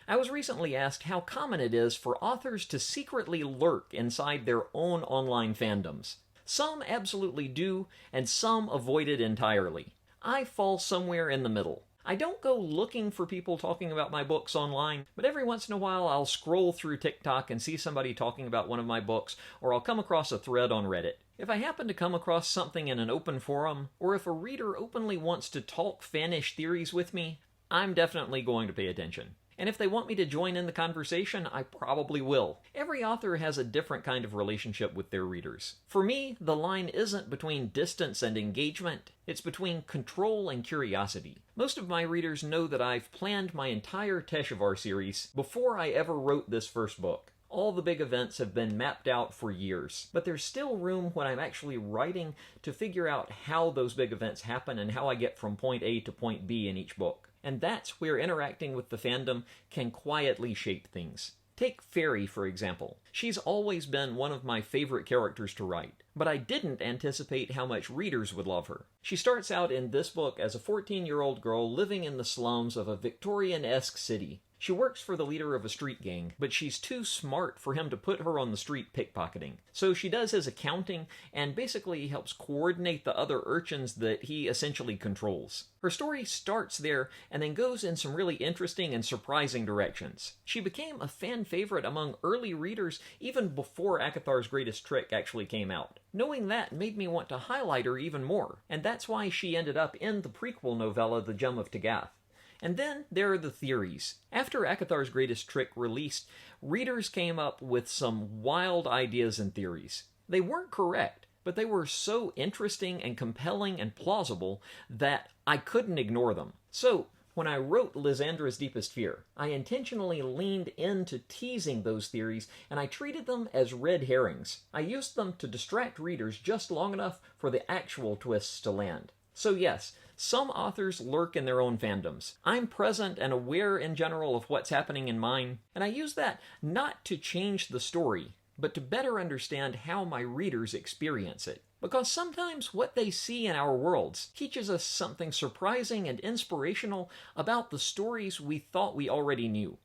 I was recently asked how common it is for authors to secretly lurk inside their own online fandoms. Some absolutely do, and some avoid it entirely. I fall somewhere in the middle. I don't go looking for people talking about my books online, but every once in a while I'll scroll through TikTok and see somebody talking about one of my books, or I'll come across a thread on Reddit. If I happen to come across something in an open forum, or if a reader openly wants to talk fanish theories with me, I'm definitely going to pay attention. And if they want me to join in the conversation, I probably will. Every author has a different kind of relationship with their readers. For me, the line isn't between distance and engagement, it's between control and curiosity. Most of my readers know that I've planned my entire Teshovar series before I ever wrote this first book. All the big events have been mapped out for years, but there's still room when I'm actually writing to figure out how those big events happen and how I get from point A to point B in each book. And that's where interacting with the fandom can quietly shape things. Take Fairy, for example. She's always been one of my favorite characters to write, but I didn't anticipate how much readers would love her. She starts out in this book as a 14-year-old girl living in the slums of a Victorian-esque city. She works for the leader of a street gang, but she's too smart for him to put her on the street pickpocketing. So she does his accounting and basically helps coordinate the other urchins that he essentially controls. Her story starts there and then goes in some really interesting and surprising directions. She became a fan favorite among early readers even before AKITHAR'S Greatest Trick actually came out. Knowing that made me want to highlight her even more, and that's why she ended up in the prequel novella, The Gem of Tagath. And then there are the theories. After AKITHAR'S Greatest Trick released, readers came up with some wild ideas and theories. They weren't correct, but they were so interesting and compelling and plausible that I couldn't ignore them. So, when I wrote Lizandra's Deepest Fear, I intentionally leaned into teasing those theories, and I treated them as red herrings. I used them to distract readers just long enough for the actual twists to land. So yes, some authors lurk in their own fandoms. I'm present and aware in general of what's happening in mine, and I use that not to change the story, but to better understand how my readers experience it. Because sometimes what they see in our worlds teaches us something surprising and inspirational about the stories we thought we already knew.